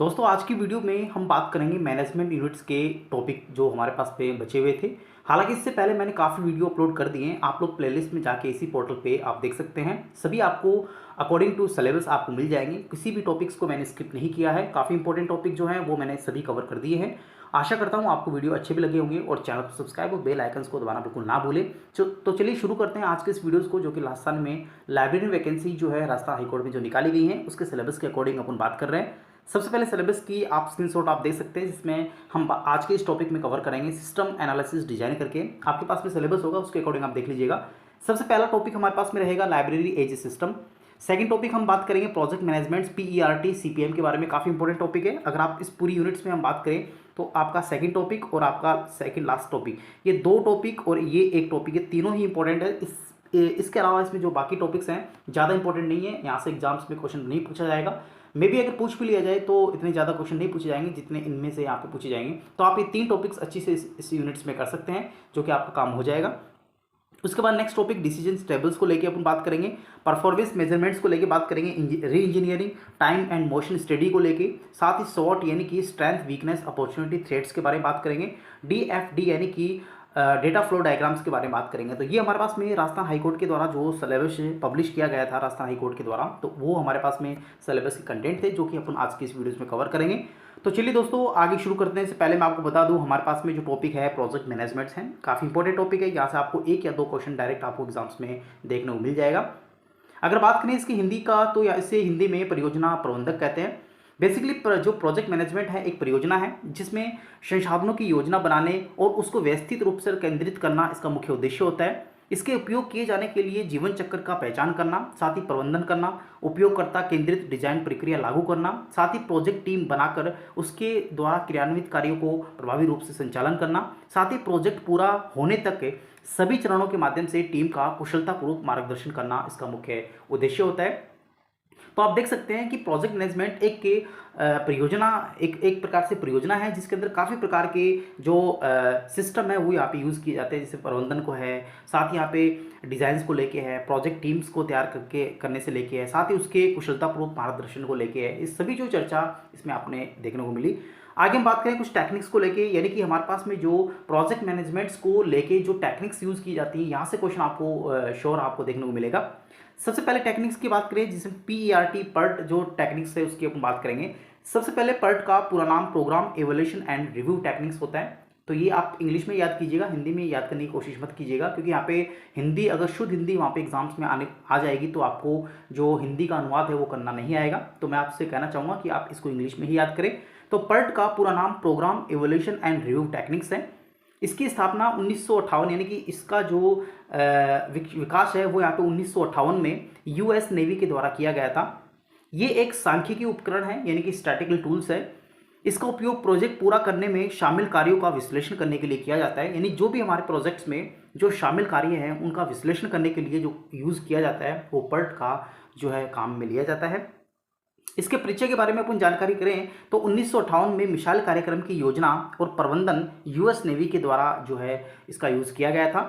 दोस्तों आज की वीडियो में हम बात करेंगे मैनेजमेंट यूनिट्स के टॉपिक जो हमारे पास पे बचे हुए थे। हालांकि इससे पहले मैंने काफ़ी वीडियो अपलोड कर दिए हैं, आप लोग प्लेलिस्ट में जाके इसी पोर्टल पे आप देख सकते हैं। सभी आपको अकॉर्डिंग टू सिलेबस आपको मिल जाएंगे, किसी भी टॉपिक्स को मैंने स्किप नहीं किया है। काफ़ी इंपॉर्टेंट टॉपिक जो हैं वो मैंने सभी कवर कर दिए हैं। आशा करता हूँ आपको वीडियो अच्छे भी लगे होंगे और चैनल को सब्सक्राइब और बेल आइकन्स को दबाना बिल्कुल ना भूलें। तो चलिए शुरू करते हैं आज के इस वीडियोज़ को, जो कि लास्ट साल में लाइब्रेरी वैकेंसी जो है राजस्थान हाईकोर्ट में जो निकाली गई है उसके सिलेबस के अकॉर्डिंग अपन बात कर रहे हैं। सबसे पहले सिलेबस की आप स्क्रीनशॉट आप देख सकते हैं, जिसमें हम आज के इस टॉपिक में कवर करेंगे सिस्टम एनालिसिस डिजाइन करके। आपके पास में सिलेबस होगा, उसके अकॉर्डिंग आप देख लीजिएगा। सबसे पहला टॉपिक हमारे पास में रहेगा library as system. Second topic हम बात करेंगे प्रोजेक्ट मैनेजमेंट PERT CPM के बारे में। काफ़ी इंपॉर्टेंट टॉपिक है। अगर आप इस पूरी यूनिट्स में हम बात करें तो आपका सेकंड टॉपिक और आपका सेकंड लास्ट टॉपिक, ये दो टॉपिक और ये एक टॉपिक, ये तीनों ही इंपॉर्टेंट है। इसके अलावा इसमें जो बाकी टॉपिक्स हैं ज़्यादा इंपॉर्टेंट नहीं है, यहाँ से एग्जाम्स में क्वेश्चन नहीं पूछा जाएगा। मे भी अगर पूछ भी लिया जाए तो इतने ज़्यादा क्वेश्चन नहीं पूछे जाएंगे जितने इनमें से यहाँ पे पूछे जाएंगे। तो आप ये तीन टॉपिक्स अच्छी से इस यूनिट्स में कर सकते हैं, जो कि आपका काम हो जाएगा। उसके बाद नेक्स्ट टॉपिक डिसीजन टेबल्स को लेके अपन बात करेंगे, परफॉर्मेंस मेजरमेंट्स को लेके बात करेंगे, री engineering, time and motion study को लेके, साथ ही SWOT यानी कि स्ट्रेंथ वीकनेस अपॉर्चुनिटी थ्रेट्स के बारे में बात करेंगे, DFD यानी कि डेटा फ्लो डायग्राम्स के बारे में बात करेंगे। तो ये हमारे पास में राजस्थान हाईकोर्ट के द्वारा जो सिलेबस पब्लिश किया गया था राजस्थान हाईकोर्ट के द्वारा, तो वो हमारे पास में सिलेबस के कंटेंट थे, जो कि अपन आज की इस वीडियोस में कवर करेंगे। तो चलिए दोस्तों आगे शुरू करते हैं। इससे पहले मैं आपको बता दूं, हमारे पास में जो टॉपिक है प्रोजेक्ट मैनेजमेंट्स हैं, काफ़ी इंपॉर्टेंट टॉपिक है। यहाँ से आपको एक या दो क्वेश्चन डायरेक्ट आपको एग्जाम्स में देखने को मिल जाएगा। अगर बात करें इसकी हिंदी का, तो या इसे हिंदी में परियोजना प्रबंधक कहते हैं। बेसिकली जो प्रोजेक्ट मैनेजमेंट है एक परियोजना है जिसमें संसाधनों की योजना बनाने और उसको व्यवस्थित रूप से केंद्रित करना इसका मुख्य उद्देश्य होता है। इसके उपयोग किए जाने के लिए जीवन चक्र का पहचान करना, साथ ही प्रबंधन करना, उपयोगकर्ता केंद्रित डिजाइन प्रक्रिया लागू करना, साथ ही प्रोजेक्ट टीम बनाकर उसके द्वारा क्रियान्वित कार्यों को प्रभावी रूप से संचालन करना, साथ ही प्रोजेक्ट पूरा होने तक के सभी चरणों के माध्यम से टीम का कुशलतापूर्वक मार्गदर्शन करना इसका मुख्य उद्देश्य होता है। तो आप देख सकते हैं कि प्रोजेक्ट मैनेजमेंट एक के परियोजना एक प्रकार से परियोजना है, जिसके अंदर काफ़ी प्रकार के जो सिस्टम है वो यहाँ पे यूज़ किए जाते हैं। जैसे प्रबंधन को है, साथ ही यहाँ पे डिज़ाइंस को लेके है, प्रोजेक्ट टीम्स को तैयार करने से लेके है, साथ ही उसके कुशलतापूर्वक मार्गदर्शन को लेके है। इस सभी जो चर्चा इसमें आपने देखने को मिली। आगे हम बात करें कुछ टेक्निक्स को लेके, यानी कि हमारे पास में जो प्रोजेक्ट मैनेजमेंट्स को लेके जो टेक्निक्स यूज़ की जाती है, यहाँ से क्वेश्चन आपको श्योर आपको देखने को मिलेगा। सबसे पहले टेक्निक्स की बात करें, जिसमें PERT जो टेक्निक्स है उसकी अपन बात करेंगे। सबसे पहले PERT का पूरा नाम program evolution and review techniques होता है। तो ये आप इंग्लिश में याद कीजिएगा, हिंदी में याद करने की कोशिश मत कीजिएगा, क्योंकि यहाँ पे हिंदी अगर शुद्ध हिंदी वहाँ पे एग्जाम्स में आ जाएगी तो आपको जो हिंदी का अनुवाद है वो करना नहीं आएगा। तो मैं आपसे कहना चाहूँगा कि आप इसको इंग्लिश में ही याद करें। तो PERT का पूरा नाम program evolution and review techniques है। इसकी स्थापना 1958 यानी कि इसका जो विकास है वो यहाँ पे 1958 में US नेवी के द्वारा किया गया था। ये एक सांख्यिकी उपकरण है, यानी कि स्टैटिकल टूल्स है। इसका उपयोग प्रोजेक्ट पूरा करने में शामिल कार्यों का विश्लेषण करने के लिए किया जाता है। यानी जो भी हमारे प्रोजेक्ट्स में जो शामिल कार्य हैं उनका विश्लेषण करने के लिए जो यूज़ किया जाता है वो PERT का जो है काम में लिया जाता है। इसके परिचय के बारे में अपन जानकारी करें तो 1958 में मिसाइल कार्यक्रम की योजना और प्रबंधन US नेवी के द्वारा जो है इसका यूज़ किया गया था।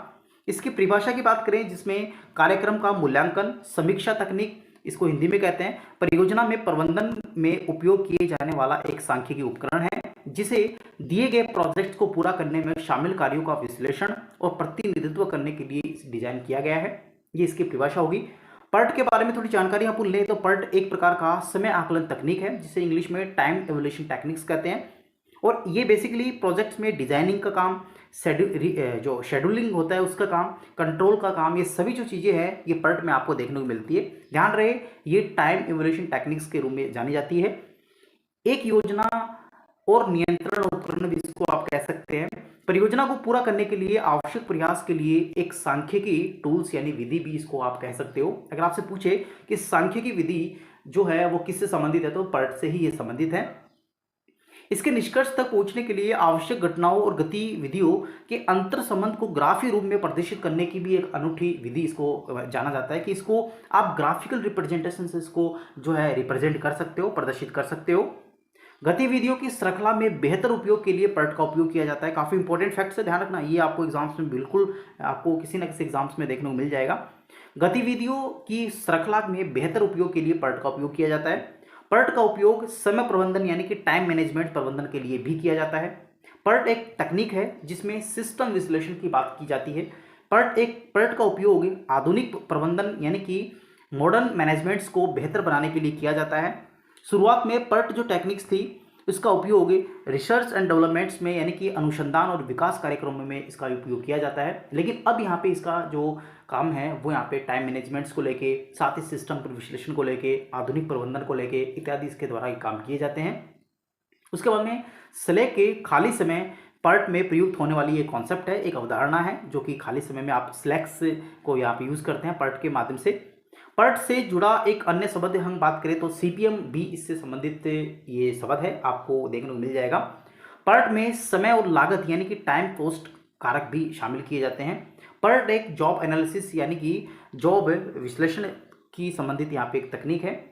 इसकी परिभाषा की बात करें, जिसमें कार्यक्रम का मूल्यांकन, समीक्षा तकनीक इसको हिंदी में कहते हैं, परियोजना में प्रबंधन में उपयोग किए जाने वाला एक सांख्यिकी उपकरण है, जिसे दिए गए प्रोजेक्ट को पूरा करने में शामिल कार्यों का विश्लेषण और प्रतिनिधित्व करने के लिए डिजाइन किया गया है। ये इसकी परिभाषा होगी। PERT के बारे में थोड़ी जानकारी अपन लें तो PERT एक प्रकार का समय आकलन तकनीक है, जिसे इंग्लिश में टाइम एवोल्यूशन टेक्निक्स कहते हैं। और ये बेसिकली प्रोजेक्ट्स में डिजाइनिंग का काम, जो शेड्यूलिंग होता है उसका काम, कंट्रोल का काम, ये सभी जो चीज़ें हैं ये PERT में आपको देखने को मिलती है। ध्यान रहे ये टाइम एवोल्यूशन टेक्निक्स के रूप में जानी जाती है। एक योजना और नियंत्रण उपकरण भी इसको आप कह सकते हैं। परियोजना को पूरा करने के लिए आवश्यक प्रयास के लिए एक सांख्यिकी टूल्स यानी विधि भी इसको आप कह सकते हो। अगर आपसे पूछे कि सांख्यिकी विधि जो है वो किससे संबंधित है, तो PERT से ही ये संबंधित है। इसके निष्कर्ष तक पहुंचने के लिए आवश्यक घटनाओं और गतिविधियों के अंतर संबंध को ग्राफीय रूप में प्रदर्शित करने की भी एक अनूठी विधि इसको जाना जाता है, कि इसको आप ग्राफिकल रिप्रेजेंटेशन से इसको जो है रिप्रेजेंट कर सकते हो, प्रदर्शित कर सकते हो। गतिविधियों की श्रृंखला में बेहतर उपयोग के लिए PERT का उपयोग किया जाता है। काफ़ी इंपॉर्टेंट फैक्ट से ध्यान रखना, ये आपको एग्जाम्स में बिल्कुल आपको किसी न किसी एग्जाम्स में देखने को मिल जाएगा। गतिविधियों की श्रृंखला में बेहतर उपयोग के लिए PERT का उपयोग किया जाता है। पर्ट का उपयोग समय प्रबंधन यानी कि टाइम मैनेजमेंट प्रबंधन के लिए भी किया जाता है। पर्ट एक तकनीक है जिसमें सिस्टम विश्लेषण की बात की जाती है। पर्ट का उपयोग आधुनिक प्रबंधन यानी कि मॉडर्न मैनेजमेंट्स को बेहतर बनाने के लिए किया जाता है। शुरुआत में पर्ट जो टेक्निक्स थी इसका उपयोग रिसर्च एंड डेवलपमेंट्स में यानी कि अनुसंधान और विकास कार्यक्रमों में इसका उपयोग किया जाता है, लेकिन अब यहाँ पे इसका जो काम है वो यहाँ पे टाइम मैनेजमेंट्स को लेके, साथ ही सिस्टम पर विश्लेषण को लेके, आधुनिक प्रबंधन को लेके इत्यादि इसके द्वारा ये काम किए जाते हैं। उसके बाद में स्लैक के खाली समय पर्ट में प्रयुक्त होने वाली ये कॉन्सेप्ट है, एक अवधारणा है जो कि खाली समय में आप स्लैक्स को यहाँ पे यूज़ करते हैं पर्ट के माध्यम से। पर्ट से जुड़ा एक अन्य शब्द हम बात करें तो सीपीएम भी इससे संबंधित ये शब्द है, आपको देखने को मिल जाएगा। पर्ट में समय और लागत यानी कि टाइम कॉस्ट कारक भी शामिल किए जाते हैं। पर्ट एक जॉब एनालिसिस यानी कि जॉब विश्लेषण की संबंधित यहाँ पे एक तकनीक है।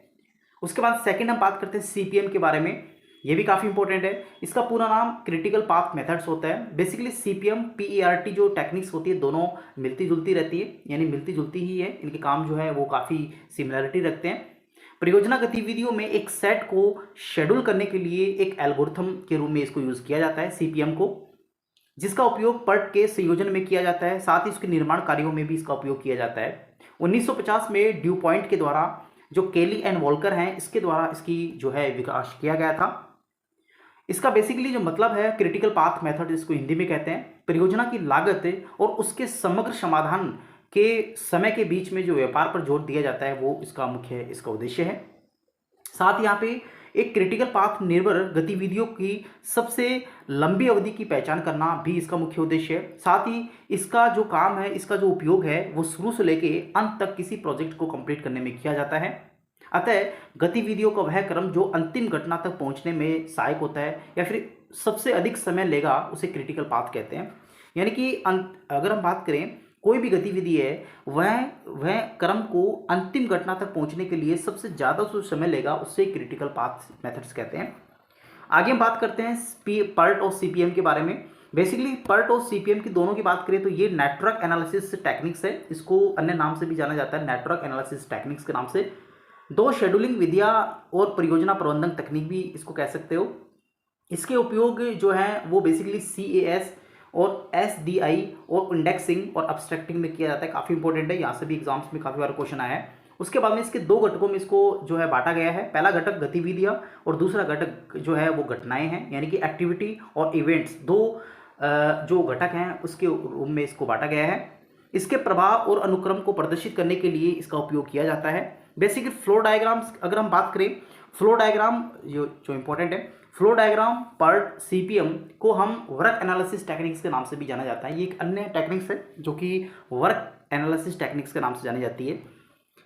उसके बाद सेकंड हम बात करते हैं सीपीएम के बारे में, ये भी काफ़ी इंपॉर्टेंट है। इसका पूरा नाम क्रिटिकल पाथ मेथड्स होता है। बेसिकली सीपीएम पीईआरटी जो टेक्निक्स होती है दोनों मिलती जुलती रहती है, यानी मिलती जुलती ही है, इनके काम जो है वो काफ़ी सिमिलरिटी रखते हैं। परियोजना गतिविधियों में एक सेट को शेड्यूल करने के लिए एक एल्गोरिथम के रूप में इसको यूज़ किया जाता है सीपीएम को, जिसका उपयोग पर्ट के संयोजन में किया जाता है, साथ ही उसके निर्माण कार्यों में भी इसका उपयोग किया जाता है। 1950 में ड्यू पॉइंट के द्वारा जो केली एंड वॉल्कर हैं इसके द्वारा इसकी जो है विकास किया गया था। इसका बेसिकली जो मतलब है क्रिटिकल पाथ मेथड, इसको हिंदी में कहते हैं। परियोजना की लागत और उसके समग्र समाधान के समय के बीच में जो व्यापार पर जोर दिया जाता है वो इसका उद्देश्य है। साथ ही यहाँ पे एक क्रिटिकल पाथ निर्भर गतिविधियों की सबसे लंबी अवधि की पहचान करना भी इसका मुख्य उद्देश्य है। साथ ही इसका जो काम है, इसका जो उपयोग है वो शुरू से लेके अंत तक किसी प्रोजेक्ट को कंप्लीट करने में किया जाता है। अतः गतिविधियों का वह क्रम जो अंतिम घटना तक पहुंचने में सहायक होता है या फिर सबसे अधिक समय लेगा उसे क्रिटिकल पाथ कहते हैं। यानी कि अगर हम बात करें कोई भी गतिविधि है वह क्रम को अंतिम घटना तक पहुंचने के लिए सबसे ज़्यादा जो समय लेगा उससे क्रिटिकल पाथ मेथड्स कहते हैं। आगे हम बात करते हैं पर्ट और सीपीएम के बारे में। बेसिकली पर्ट और सीपीएम की दोनों की बात करें तो ये नेटवर्क एनालिसिस टेक्निक्स है, इसको अन्य नाम से भी जाना जाता है नेटवर्क एनालिसिस टेक्निक्स के नाम से। दो शेड्यूलिंग विधियाँ और परियोजना प्रबंधन तकनीक भी इसको कह सकते हो। इसके उपयोग जो है वो बेसिकली CAS और SDI और इंडेक्सिंग और अब्स्ट्रैक्टिंग में किया जाता है, काफ़ी इंपॉर्टेंट है, यहाँ से भी एग्जाम्स में काफ़ी बार क्वेश्चन आया है। उसके बाद में इसके दो घटकों में इसको जो है बांटा गया है। पहला घटक गतिविधियाँ और दूसरा घटक जो है वो घटनाएँ हैं, यानी कि एक्टिविटी और इवेंट्स, दो जो घटक हैं उसके रूप में इसको बांटा गया है। इसके प्रभाव और अनुक्रम को प्रदर्शित करने के लिए इसका उपयोग किया जाता है। बेसिकली फ्लो डायग्राम्स अगर हम बात करें, फ्लो डायग्राम जो इंपॉर्टेंट है, फ्लो डायग्राम पर्ट सीपीएम को हम वर्क एनालिसिस टेक्निक्स के नाम से भी जाना जाता है। ये एक अन्य टेक्निक्स है जो कि वर्क एनालिसिस टेक्निक्स के नाम से जानी जाती है।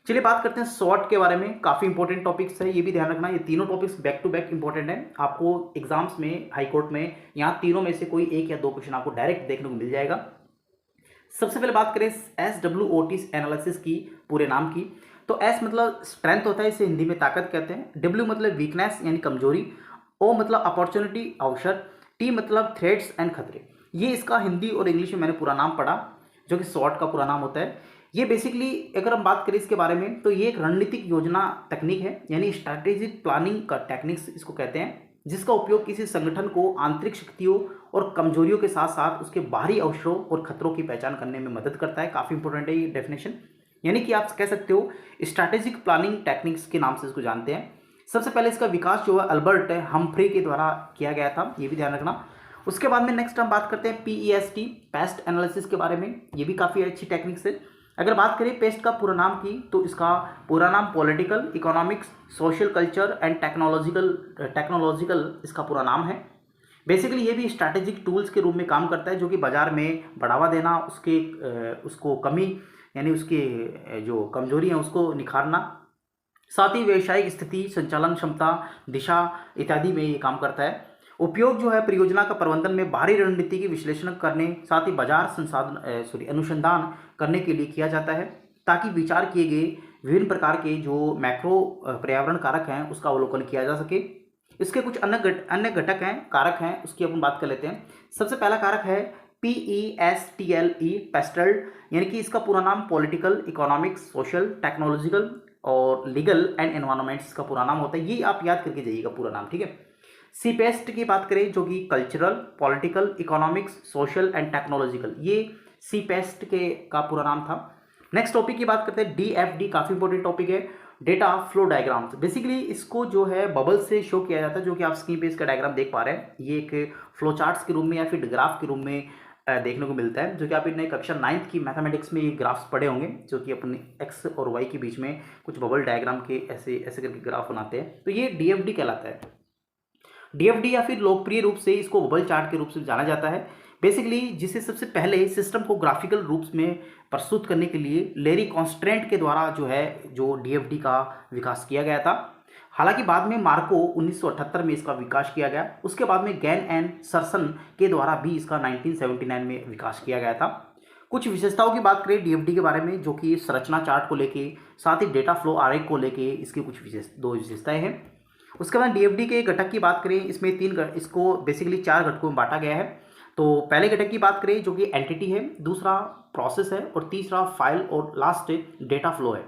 चलिए बात करते हैं शॉर्ट के बारे में, काफ़ी इंपॉर्टेंट टॉपिक्स है, ये भी ध्यान रखना, ये तीनों topics back to back important है। आपको एग्जाम्स में हाई कोर्ट में यहाँ तीनों में से कोई एक या दो क्वेश्चन आपको डायरेक्ट देखने को मिल जाएगा। सबसे पहले बात करें SWOT एनालिसिस की पूरे नाम की, तो S मतलब स्ट्रेंथ होता है, इसे हिंदी में ताकत कहते हैं। W मतलब वीकनेस यानी कमजोरी। O मतलब अपॉर्चुनिटी अवसर। T मतलब थ्रेट्स एंड खतरे। ये इसका हिंदी और इंग्लिश में मैंने पूरा नाम पढ़ा, जो कि शॉर्ट का पूरा नाम होता है। ये बेसिकली अगर हम बात करें इसके बारे में तो ये एक रणनीतिक योजना तकनीक है, यानी स्ट्रैटेजिक प्लानिंग का टेक्निक्स इसको कहते हैं, जिसका उपयोग किसी संगठन को आंतरिक शक्तियों और कमजोरियों के साथ साथ उसके बाहरी अवसरों और खतरों की पहचान करने में मदद करता है। काफ़ी इंपॉर्टेंट है ये डेफिनेशन, यानी कि आप कह सकते हो स्ट्रैटेजिक प्लानिंग टेक्निक्स के नाम से इसको जानते हैं। सबसे पहले इसका विकास जो है अल्बर्ट हम्फ्री के द्वारा किया गया था, ये भी ध्यान रखना। उसके बाद में नेक्स्ट हम बात करते हैं PEST पेस्ट एनालिसिस के बारे में, ये भी काफ़ी अच्छी टेक्निक्स है। अगर बात करें पेस्ट का पूरा नाम की तो इसका पूरा नाम political, economics, social culture and technological इसका पूरा नाम है। बेसिकली ये भी स्ट्रैटेजिक टूल्स के रूप में काम करता है, जो कि बाजार में बढ़ावा देना, उसको कमी यानी उसके जो कमजोरी है उसको निखारना, साथ ही व्यावसायिक स्थिति, संचालन क्षमता, दिशा इत्यादि में ये काम करता है। उपयोग जो है परियोजना का प्रबंधन में बाहरी रणनीति की विश्लेषण करने, साथ ही बाजार अनुसंधान करने के लिए किया जाता है, ताकि विचार किए गए विभिन्न प्रकार के जो मैक्रो पर्यावरण कारक हैं उसका अवलोकन किया जा सके। इसके कुछ अन्य घटक हैं, कारक हैं, उसकी अपन बात कर लेते हैं। सबसे पहला कारक है PESTLE पेस्टल, यानी कि इसका पूरा नाम पॉलिटिकल, इकोनॉमिक्स, सोशल, टेक्नोलॉजिकल और लीगल एंड एनवायरनमेंट्स का पूरा नाम होता है। ये आप याद करके जाइएगा पूरा नाम, ठीक है। सीपेस्ट की बात करें जो कि cultural, political, economics, social and technological, ये सीपेस्ट के का पूरा नाम था। नेक्स्ट टॉपिक की बात करते हैं डीएफडी, काफ़ी इंपॉर्टेंट टॉपिक है, डेटा फ्लो डायग्राम्स। बेसिकली इसको जो है बबल से शो किया जाता है, जो कि आप स्क्रीन पे इसका डायग्राम देख पा रहे हैं। ये एक फ्लो चार्ट्स के रूप में या फिर ग्राफ के रूप में देखने को मिलता है, जो कि आप इन्हें कक्षा 9th की मैथमेटिक्स में ये ग्राफ्स पढ़े होंगे, जो कि अपने एक्स और वाई के बीच में कुछ बबल डायग्राम के ऐसे ऐसे करके ग्राफ बनाते हैं। तो ये डीएफडी कहलाता है। डीएफडी या फिर लोकप्रिय रूप से इसको बबल चार्ट के रूप से जाना जाता है। बेसिकली जिसे सबसे पहले सिस्टम को ग्राफिकल रूप में प्रस्तुत करने के लिए लेरी कॉन्स्ट्रेंट के द्वारा जो डीएफडी का विकास किया गया था। हालांकि बाद में मार्को 1978 में इसका विकास किया गया। उसके बाद में गैन एंड सरसन के द्वारा भी इसका 1979 में विकास किया गया था। कुछ विशेषताओं की बात करें डीएफडी के बारे में, जो कि संरचना चार्ट को लेके, साथ ही डेटा फ्लो आरेख को लेके इसकी कुछ दो विशेषताएं हैं। उसके बाद डीएफडी के घटक की बात करें, इसमें इसको बेसिकली 4 घटकों में बांटा गया है। तो पहले घटक की बात करें जो कि एंटिटी है, दूसरा प्रोसेस है, और तीसरा फाइल, और लास्ट डेटा फ्लो है।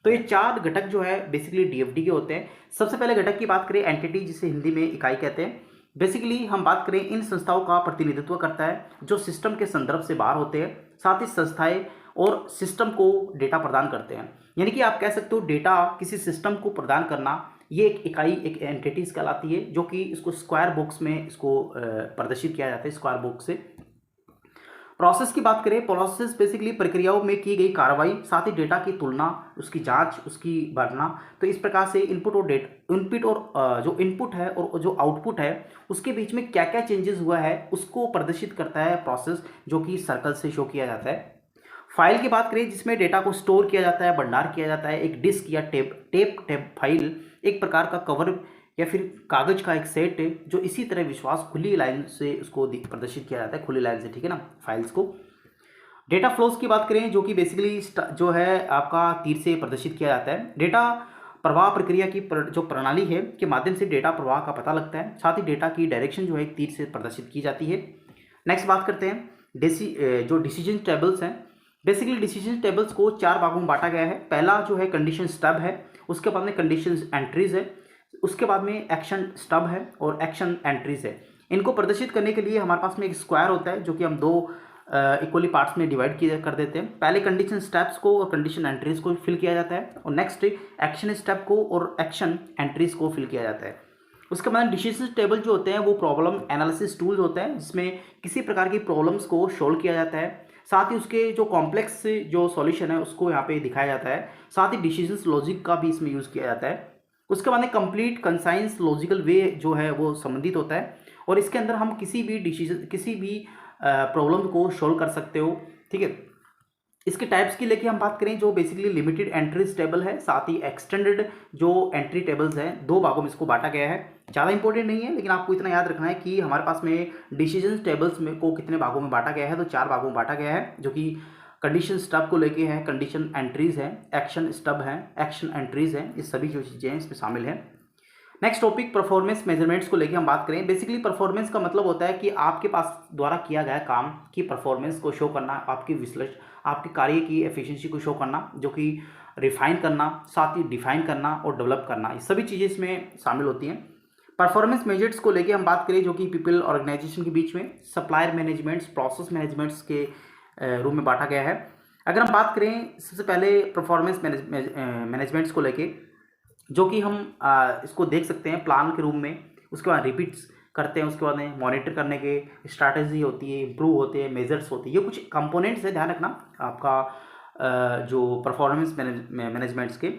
तो ये 4 घटक जो है बेसिकली डीएफडी के होते हैं। सबसे पहले घटक की बात करें एंटिटी, जिसे हिंदी में इकाई कहते हैं। बेसिकली हम बात करें इन संस्थाओं का प्रतिनिधित्व करता है जो सिस्टम के संदर्भ से बाहर होते हैं, साथ ही संस्थाएं और सिस्टम को डेटा प्रदान करते हैं। यानी कि आप कह सकते हो डेटा किसी सिस्टम को प्रदान करना, ये एक इकाई, एक एंटिटीज कहलाती है, जो कि इसको स्क्वायर बॉक्स में इसको प्रदर्शित किया जाता है, स्क्वायर बॉक्स से। प्रोसेस की बात करें, प्रोसेस बेसिकली प्रक्रियाओं में की गई कार्रवाई, साथ ही डेटा की तुलना, उसकी जांच, उसकी भरना। तो इस प्रकार से इनपुट और जो इनपुट है और जो आउटपुट है उसके बीच में क्या क्या चेंजेस हुआ है उसको प्रदर्शित करता है प्रोसेस, जो कि सर्कल से शो किया जाता है। फाइल की बात करें जिसमें डेटा को स्टोर किया जाता है, भंडार किया जाता है। एक डिस्क या टेप फाइल एक प्रकार का कवर या फिर कागज का एक सेट है, जो इसी तरह विश्वास खुली लाइन से उसको प्रदर्शित किया जाता है, खुली लाइन से, ठीक है ना, फाइल्स को। डेटा फ्लोज की बात करें जो कि बेसिकली जो है आपका तीर से प्रदर्शित किया जाता है। डेटा प्रवाह प्रक्रिया की जो प्रणाली है के माध्यम से डेटा प्रवाह का पता लगता है, साथ ही डेटा की डायरेक्शन जो है एक तीर से प्रदर्शित की जाती है। नेक्स्ट बात करते हैं जो डिसीजन टेबल्स हैं। बेसिकली डिसीजन टेबल्स को 4 भागों में बांटा गया है। पहला जो है कंडीशन स्टब है, उसके बाद में कंडीशन एंट्रीज है, उसके बाद में एक्शन स्टब है और एक्शन एंट्रीज है। इनको प्रदर्शित करने के लिए हमारे पास में एक स्क्वायर होता है, जो कि हम 2 इक्वली पार्ट्स में डिवाइड कर देते हैं। पहले कंडीशन स्टेप्स को और कंडीशन एंट्रीज को फिल किया जाता है, और नेक्स्ट एक्शन स्टेप को और एक्शन एंट्रीज को फिल किया जाता है। उसके बाद डिसीजन टेबल जो होते हैं वो प्रॉब्लम एनालिसिस टूल्स होते हैं, जिसमें किसी प्रकार की प्रॉब्लम्स को सोल्व किया जाता है, साथ ही उसके जो कॉम्प्लेक्स जो सॉल्यूशन है उसको यहाँ पे दिखाया जाता है। साथ ही डिसीजन लॉजिक का भी इसमें यूज़ किया जाता है। उसके बाद में कंप्लीट कंसाइंस लॉजिकल वे जो है वो संबंधित होता है, और इसके अंदर हम किसी भी प्रॉब्लम को सोल्व कर सकते हो, ठीक है। इसके टाइप्स की लेके हम बात करें, जो बेसिकली लिमिटेड एंट्रीज टेबल है, साथ ही एक्सटेंडेड जो एंट्री टेबल्स हैं, 2 भागों में इसको बांटा गया है। ज़्यादा इंपॉर्टेंट नहीं है, लेकिन आपको इतना याद रखना है कि हमारे पास में डिसीजन टेबल्स में को कितने भागों में बांटा गया है, तो 4 भागों में बांटा गया है, जो कि कंडीशन स्टब को लेके है, कंडीशन एंट्रीज है, एक्शन स्टब है, एक्शन एंट्रीज है, ये सभी जो चीज़ें हैं इसमें शामिल हैं। नेक्स्ट टॉपिक परफॉर्मेंस मेजरमेंट्स को लेके हम बात करें। बेसिकली परफॉर्मेंस का मतलब होता है कि आपके पास द्वारा किया गया काम की परफॉर्मेंस को शो करना, आपके कार्य की एफिशिएंसी को शो करना, जो कि रिफाइन करना, साथ ही डिफाइन करना और डेवलप करना, ये सभी चीज़ें इसमें शामिल होती हैं। परफॉर्मेंस मेजर्स को लेके हम बात करें, जो कि पीपल ऑर्गेनाइजेशन के बीच में सप्लायर मैनेजमेंट्स, प्रोसेस मैनेजमेंट्स के रूप में बांटा गया है। अगर हम बात करें सबसे पहले परफॉर्मेंस मैनेजमेंट्स को लेके, जो कि हम इसको देख सकते हैं प्लान के रूप में, उसके बाद रिपीट्स करते हैं, उसके बाद में मॉनिटर करने के स्ट्रैटेजी होती है, इम्प्रूव होते हैं, मेजर्स होती है, ये कुछ कंपोनेंट्स है, ध्यान रखना आपका जो परफॉर्मेंस मैनेजमेंट्स के।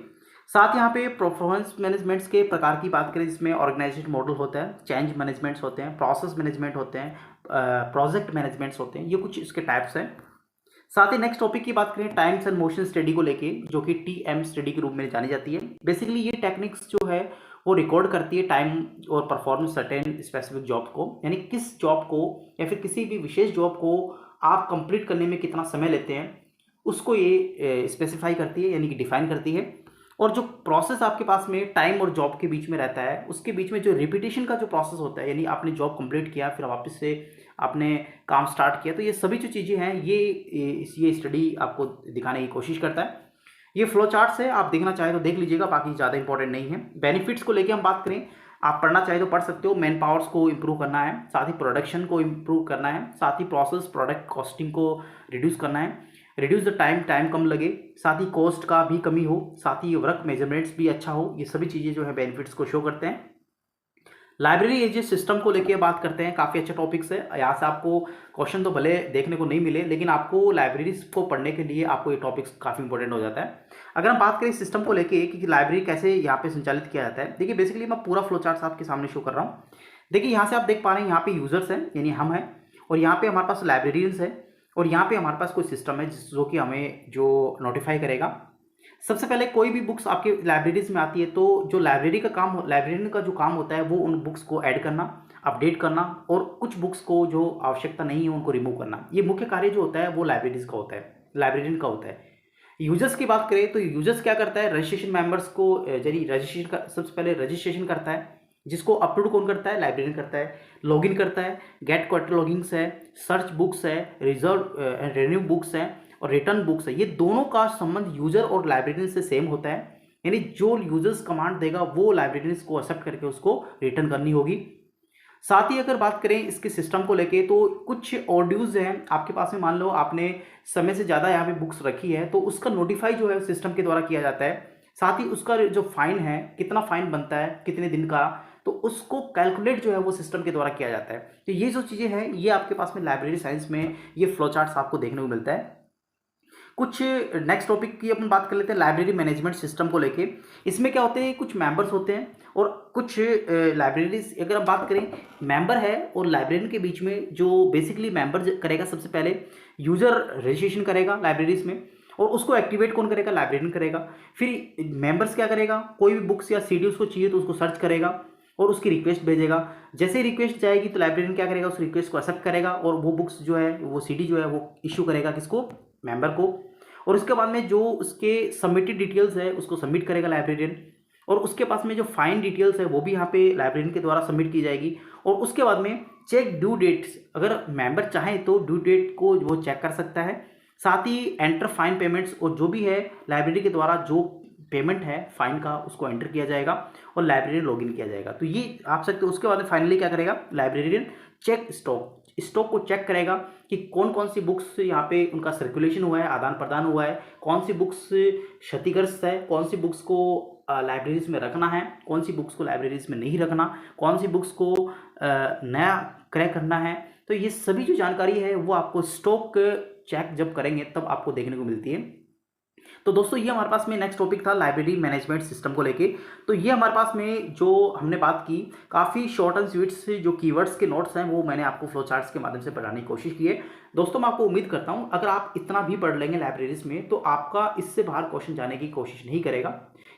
साथ यहाँ पे परफॉर्मेंस मैनेजमेंट्स के प्रकार की बात करें, जिसमें ऑर्गेनाइजेशन मॉडल होता है, चेंज मैनेजमेंट्स होते हैं, प्रोसेस मैनेजमेंट होते हैं, प्रोजेक्ट मैनेजमेंट्स होते हैं, ये कुछ इसके टाइप्स हैं। साथ ही नेक्स्ट टॉपिक की बात करें टाइम्स एंड मोशन स्टडी को लेके, जो कि TM स्टडी के रूप में जानी जाती है। बेसिकली ये टेक्निक्स जो है वो रिकॉर्ड करती है टाइम और परफॉर्मेंस सर्टेन स्पेसिफिक जॉब को, यानी किस जॉब को या फिर किसी भी विशेष जॉब को आप कंप्लीट करने में कितना समय लेते हैं, उसको ये स्पेसिफाई करती है, यानी कि डिफाइन करती है। और जो प्रोसेस आपके पास में टाइम और जॉब के बीच में रहता है, उसके बीच में जो रिपीटेशन का जो प्रोसेस होता है, यानी आपने जॉब कंप्लीट किया, फिर वापस से आपने काम स्टार्ट किया, तो ये सभी जो चीज़ें हैं ये स्टडी आपको दिखाने की कोशिश करता है। ये फ्लो चार्ट्स है, आप देखना चाहे तो देख लीजिएगा, बाकी ज़्यादा इंपॉर्टेंट नहीं है। बेनिफिट्स को लेके हम बात करें, आप पढ़ना चाहे तो पढ़ सकते हो। मैन पावर्स को इंप्रूव करना है, साथ ही प्रोडक्शन को इंप्रूव करना है, साथ ही प्रोसेस प्रोडक्ट कॉस्टिंग को रिड्यूस करना है, रिड्यूस द टाइम कम लगे, साथ ही कॉस्ट का भी कमी हो, साथ ही वर्क मेजरमेंट्स भी अच्छा हो। ये सभी चीज़ें जो है बेनिफिट्स को शो करते हैं। लाइब्रेरी एज सिस्टम को लेके बात करते हैं, काफ़ी अच्छा टॉपिक्स है। यहाँ से आपको क्वेश्चन तो भले देखने को नहीं मिले, लेकिन आपको लाइब्रेरीज को पढ़ने के लिए आपको ये टॉपिक्स काफ़ी इंपॉर्टेंट हो जाता है। अगर हम बात करें सिस्टम को लेके कि लाइब्रेरी कैसे यहाँ पे संचालित किया जाता है, देखिए बेसिकली मैं पूरा फ्लो चार्ट आपके सामने शो कर रहा हूँ। देखिए यहाँ से आप देख पा रहे हैं, यहाँ पे यूजर्स हैं यानी हम हैं, और यहाँ पे हमारे पास लाइब्रेरियंस है, और यहाँ पे हमारे पास कोई सिस्टम है जो कि हमें जो नोटिफाई करेगा। सबसे पहले कोई भी बुक्स आपके लाइब्रेरीज में आती है तो जो लाइब्रेरियन का जो काम होता है वो उन बुक्स को ऐड करना, अपडेट करना, और कुछ बुक्स को जो आवश्यकता नहीं है उनको रिमूव करना। ये मुख्य कार्य जो होता है वो लाइब्रेरीज का होता है, लाइब्रेरियन का होता है। यूजर्स की बात करें तो यूजर्स क्या करता है, रजिस्ट्रेशन मेंबर्स को यानी रजिस्ट्रेशन का सबसे पहले रजिस्ट्रेशन करता है, जिसको अपलोड कौन करता है, लाइब्रेरियन करता है। लॉगिन करता है, गेट कैटलॉगिंग्स है, सर्च बुक्स है, रिजर्व रिन्यू बुक्स है, और रिटर्न बुक्स है। ये दोनों का संबंध यूजर और लाइब्रेरियन से सेम होता है, यानी जो यूजर्स कमांड देगा वो लाइब्रेरियंस को एक्सेप्ट करके उसको रिटर्न करनी होगी। साथ ही अगर बात करें इसके सिस्टम को लेके तो कुछ ऑडियोज हैं आपके पास में, मान लो आपने समय से ज़्यादा यहाँ पे बुक्स रखी है तो उसका नोटिफाई जो है सिस्टम के द्वारा किया जाता है। साथ ही उसका जो फाइन है, कितना फाइन बनता है कितने दिन का, तो उसको कैलकुलेट जो है वो सिस्टम के द्वारा किया जाता है। तो ये जो चीज़ें हैं ये आपके पास में लाइब्रेरी साइंस में ये फ्लो चार्ट्स आपको देखने को मिलता है। कुछ नेक्स्ट टॉपिक की अपन बात कर लेते हैं, लाइब्रेरी मैनेजमेंट सिस्टम को लेके। इसमें क्या होते हैं, कुछ मेंबर्स होते हैं और कुछ लाइब्रेरीज। अगर हम बात करें मेंबर है और लाइब्रेरियन के बीच में, जो बेसिकली मेंबर करेगा सबसे पहले यूजर रजिस्ट्रेशन करेगा लाइब्रेरीज में, और उसको एक्टिवेट कौन करेगा, लाइब्रेरियन करेगा। फिर मेंबर्स क्या करेगा, कोई भी बुक्स या सीडी उसको चाहिए तो उसको सर्च करेगा और उसकी रिक्वेस्ट भेजेगा। जैसे ही रिक्वेस्ट जाएगी तो लाइब्रेरियन क्या करेगा, उस रिक्वेस्ट को एक्सेप्ट करेगा और वो बुक्स जो है वो सीडी जो है वो इशू करेगा किसको, मेंबर को। और उसके बाद में जो उसके सबमिटेड डिटेल्स है उसको सबमिट करेगा लाइब्रेरियन, और उसके पास में जो फाइन डिटेल्स है वो भी यहाँ पे लाइब्रेरियन के द्वारा सबमिट की जाएगी। और उसके बाद में चेक ड्यू डेट्स, अगर मेंबर चाहे तो ड्यू डेट को वो चेक कर सकता है। साथ ही एंटर फाइन पेमेंट्स, और जो भी है लाइब्रेरी के द्वारा जो पेमेंट है फाइन का उसको एंटर किया जाएगा और लाइब्रेरियन लॉगिन किया जाएगा। तो ये आप सकते हो। उसके बाद फाइनली क्या करेगा, लाइब्रेरियन चेक स्टॉक को चेक करेगा कि कौन कौन सी बुक्स यहाँ पे उनका सर्कुलेशन हुआ है, आदान प्रदान हुआ है, कौन सी बुक्स क्षतिग्रस्त है, कौन सी बुक्स को लाइब्रेरीज में रखना है, कौन सी बुक्स को लाइब्रेरीज में नहीं रखना, कौन सी बुक्स को नया क्रय करना है। तो ये सभी जो जानकारी है वो आपको स्टॉक चेक जब करेंगे तब आपको देखने को मिलती है। तो दोस्तों ये हमारे पास में नेक्स्ट टॉपिक था लाइब्रेरी मैनेजमेंट सिस्टम को लेके। तो ये हमारे पास में जो हमने बात की, काफ़ी शॉर्ट एंड स्वीट से जो कीवर्ड्स के नोट्स हैं वो मैंने आपको फ्लो चार्ट्स के माध्यम से पढ़ाने की कोशिश की है। दोस्तों मैं आपको उम्मीद करता हूँ अगर आप इतना भी पढ़ लेंगे लाइब्रेरीज में तो आपका इससे बाहर क्वेश्चन जाने की कोशिश नहीं करेगा,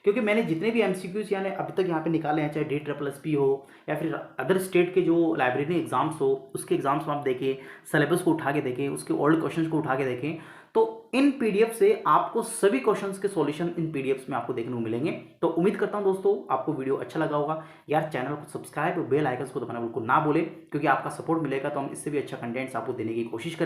क्योंकि मैंने जितने भी एमसीक्यूज यानी अभी तक यहाँ पे निकाले हैं, चाहे DSSP हो या फिर अदर स्टेट के जो लाइब्रेरी एग्जाम्स हो उसके एग्जाम्स में आप देखें, सिलेबस को उठा के देखें, उसके ओल्ड क्वेश्चंस को उठा के देखें, तो इन पीडीएफ से आपको सभी क्वेश्चंस के सॉल्यूशन इन पीडीएफ्स में आपको देखने को मिलेंगे। तो उम्मीद करता हूं दोस्तों आपको वीडियो अच्छा लगा होगा। यार चैनल को सब्सक्राइब और बेल आइकन को दबाना बिल्कुल ना भूलें, क्योंकि आपका सपोर्ट मिलेगा तो हम इससे भी अच्छा कंटेंट्स आपको देने की कोशिश करेंगे।